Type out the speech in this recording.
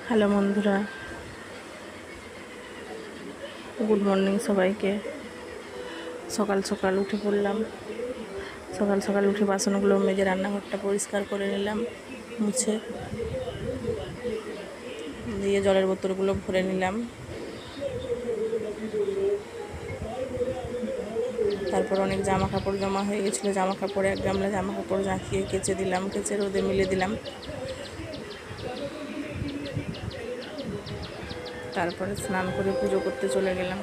Hello বন্ধুরা, good morning সবাইকে। সকাল সকাল উঠে পড়লাম। সকাল সকাল উঠে বাসনগুলো মেজে রান্নাঘরটা পরিষ্কার করে নিলাম, মুছে দিয়ে জলের বোতলগুলো ভরে নিলাম। তারপর অনেক জামা কাপড় জমা হয়ে গেছিলো, জামা কাপড় এক গামলা জামা কাপড় জাঁকিয়ে কেচে দিলাম, কেচে রোদে মিলে দিলাম। তারপরে স্নান করে পুজো করতে চলে গেলাম।